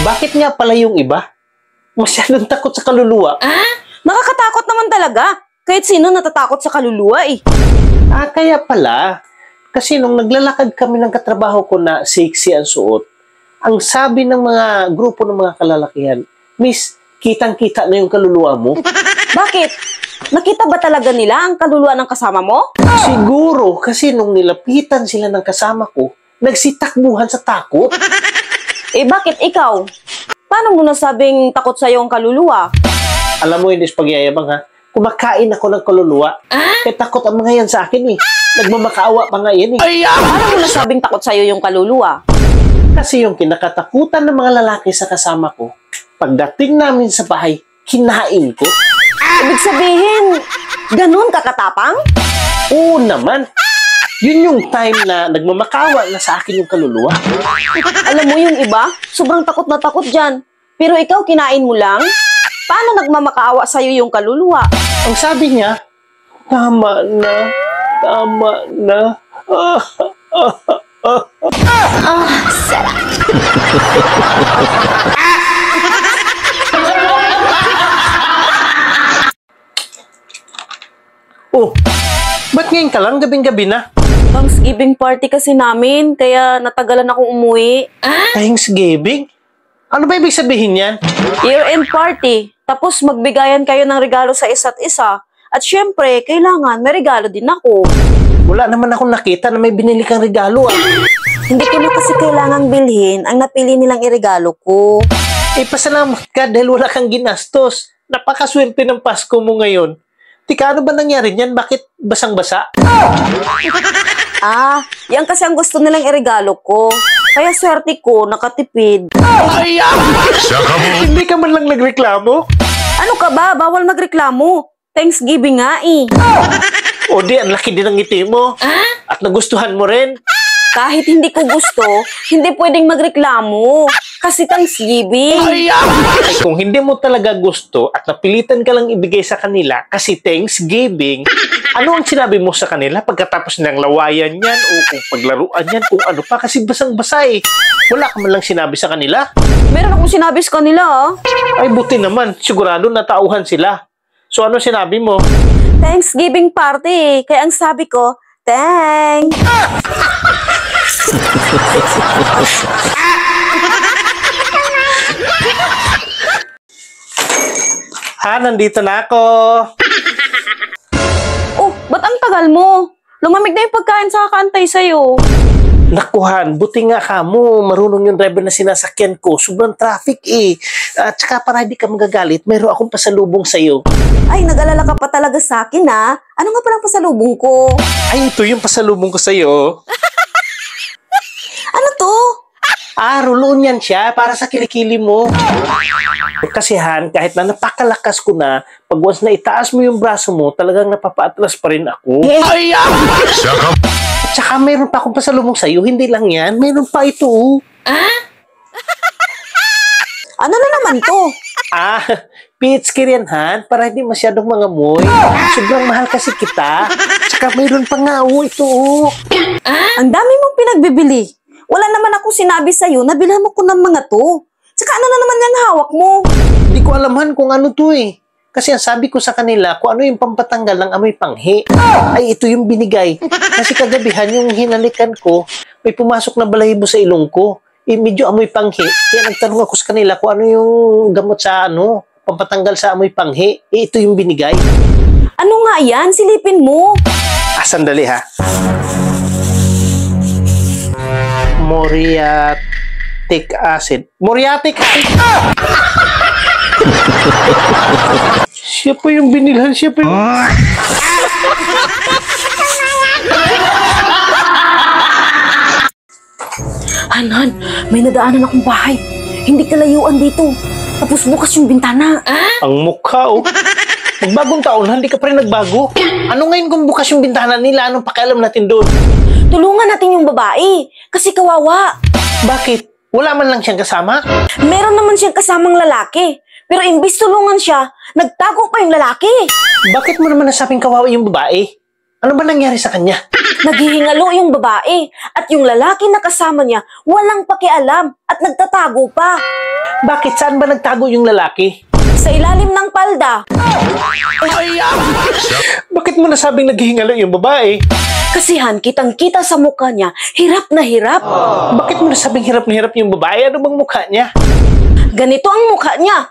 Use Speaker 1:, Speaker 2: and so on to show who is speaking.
Speaker 1: Bakit nga pala yung iba? Masyadong takot sa kaluluwa.
Speaker 2: Nakakatakot naman talaga. Kahit sino natatakot sa kaluluwa eh.
Speaker 1: Kaya pala. Kasi nung naglalakad kami ng katrabaho ko na sexy ang suot, ang sabi ng mga grupo ng mga kalalakihan, Miss, kitang-kita na yung kaluluwa mo.
Speaker 2: Bakit? Nakita ba talaga nila ang kaluluwa ng kasama mo?
Speaker 1: Siguro, kasi nung nilapitan sila ng kasama ko, nagsitakbuhan sa takot.
Speaker 2: Bakit ikaw? Paano mo nasabing takot sa'yo ang kaluluwa?
Speaker 1: Alam mo, hindi pagyayabang ha. Kumakain ako ng kaluluwa. Kaya takot ang mga yan sa akin eh. Nagmamakaawa pa nga yan eh.
Speaker 2: Paano mo nasabing takot sa'yo yung kaluluwa?
Speaker 1: Kasi yung kinakatakutan ng mga lalaki sa kasama ko, pagdating namin sa bahay, kinain ko.
Speaker 2: Ibig sabihin, ganun kakatapang?
Speaker 1: Oo naman. Yun yung time na nagmamakawa na sa akin yung kaluluwa.
Speaker 2: Alam mo yung iba, sobrang takot na takot dyan. Pero ikaw, kinain mo lang? Paano nagmamakaawa sa'yo yung kaluluwa?
Speaker 1: Ang sabi niya, tama na, tama na.
Speaker 2: Sarap.
Speaker 1: Oh, ba't ngayon ka lang? Gabing-gabi na.
Speaker 2: Thanksgiving party kasi namin, kaya natagalan akong umuwi.
Speaker 1: Thanksgiving? Ano ba ibig sabihin yan?
Speaker 2: Year-end party. Tapos magbigayan kayo ng regalo sa isa't isa. At syempre, kailangan may regalo din ako.
Speaker 1: Wala naman akong nakita na may binili kang regalo ah.
Speaker 2: Hindi ko na kasi kailangang bilhin ang napili nilang iregalo ko.
Speaker 1: Pasalamat ka dahil wala kang ginastos. Napakaswerte ng Pasko mo ngayon. Tika, ano ba nangyari niyan? Bakit basang-basa?
Speaker 2: Yan kasi ang gusto nilang iregalo ko. Kaya swerte ko, nakatipid.
Speaker 1: Hindi ka man lang nagreklamo?
Speaker 2: Ano ka ba? Bawal magreklamo. Thanksgiving nga eh.
Speaker 1: O di, ang laki din ng ngiti mo. At nagustuhan mo rin.
Speaker 2: Kahit hindi ko gusto, hindi pwedeng magreklamo. Kasi Thanksgiving.
Speaker 1: Ay, kung hindi mo talaga gusto at napilitan ka lang ibigay sa kanila kasi Thanksgiving, ano ang sinabi mo sa kanila pagkatapos ng lawayan yan o kung paglaruan yan kung ano pa kasi basang-basa eh. Wala ka man lang sinabi sa kanila?
Speaker 2: Meron akong sinabi sa kanila
Speaker 1: Ay, buti naman. Sigurado natauhan sila. So, ano sinabi mo?
Speaker 2: Thanksgiving party. Kaya ang sabi ko, thanks.
Speaker 1: Nandito na ako.
Speaker 2: Oh, ba't ang tagal mo? Lumamig na yung pagkain sa kakantay sa'yo.
Speaker 1: Nakuhan, buti nga ka mo. Marunong yung driver na sinasakyan ko. Sobrang traffic eh. At saka para hindi ka magagalit, mayroon akong pasalubong sa'yo.
Speaker 2: Ay, nag-alala ka pa talaga sa akin Ano nga palang pasalubong ko?
Speaker 1: Ay, ito yung pasalubong ko sa'yo.
Speaker 2: Ano to?
Speaker 1: Ruluon yan siya para sa kilikili mo. Kasi Han, kahit na napakalakas ko na, pag once na itaas mo yung braso mo, talagang napapaatras pa rin ako. At saka mayroon pa akong pasalubong sa'yo, hindi lang yan, mayroon pa ito.
Speaker 2: Ano na naman to?
Speaker 1: Peach yan, Han, para hindi masyadong mangamoy. Sobrang mahal kasi kita. At saka mayroon pa nga, ito.
Speaker 2: Ang dami mong pinagbibili. Wala naman akong sinabi sa'yo na bilhan mo ko ng mga to. Saka ano na naman yung hawak mo?
Speaker 1: Hindi ko alaman kung ano to eh. Kasi ang sabi ko sa kanila, kung ano yung pampatanggal ng amoy panghi, ay ito yung binigay. Kasi kagabihan yung hinalikan ko, may pumasok na balahibo sa ilong ko. Medyo amoy panghi. Kaya nagtanong ako sa kanila kung ano yung gamot sa pampatanggal sa amoy panghi. Ito yung binigay.
Speaker 2: Ano nga yan? Silipin mo.
Speaker 1: Sandali ha. Muriatic acid. Muriatic acid. Siya po yung binilhan. Siya po yung...
Speaker 2: Han, may nadaanan akong bahay. Hindi kalayuan dito. Tapos bukas yung bintana.
Speaker 1: Ang mukha Magbagong taon, hindi ka pa rin nagbago. Ano ngayon kung bukas yung bintana nila? Anong pakialam natin doon?
Speaker 2: Tulungan natin yung babae. Kasi kawawa.
Speaker 1: Bakit? Wala man lang siyang kasama?
Speaker 2: Meron naman siyang kasamang lalaki. Pero imbis tulungan siya, nagtago pa yung lalaki.
Speaker 1: Bakit mo naman nasabing kawawa yung babae? Ano ba nangyari sa kanya?
Speaker 2: Naghihingalo yung babae. At yung lalaki na kasama niya, walang pakialam. At nagtatago pa.
Speaker 1: Bakit? Saan ba nagtago yung lalaki?
Speaker 2: Sa ilalim ng palda.
Speaker 1: Bakit mo nasabing naghihingalo yung babae?
Speaker 2: Kasi Han, kitang-kita sa mukha niya, hirap na hirap.
Speaker 1: Bakit mo nasabing hirap na hirap yung babae? Ano bang mukha niya?
Speaker 2: Ganito ang mukha niya.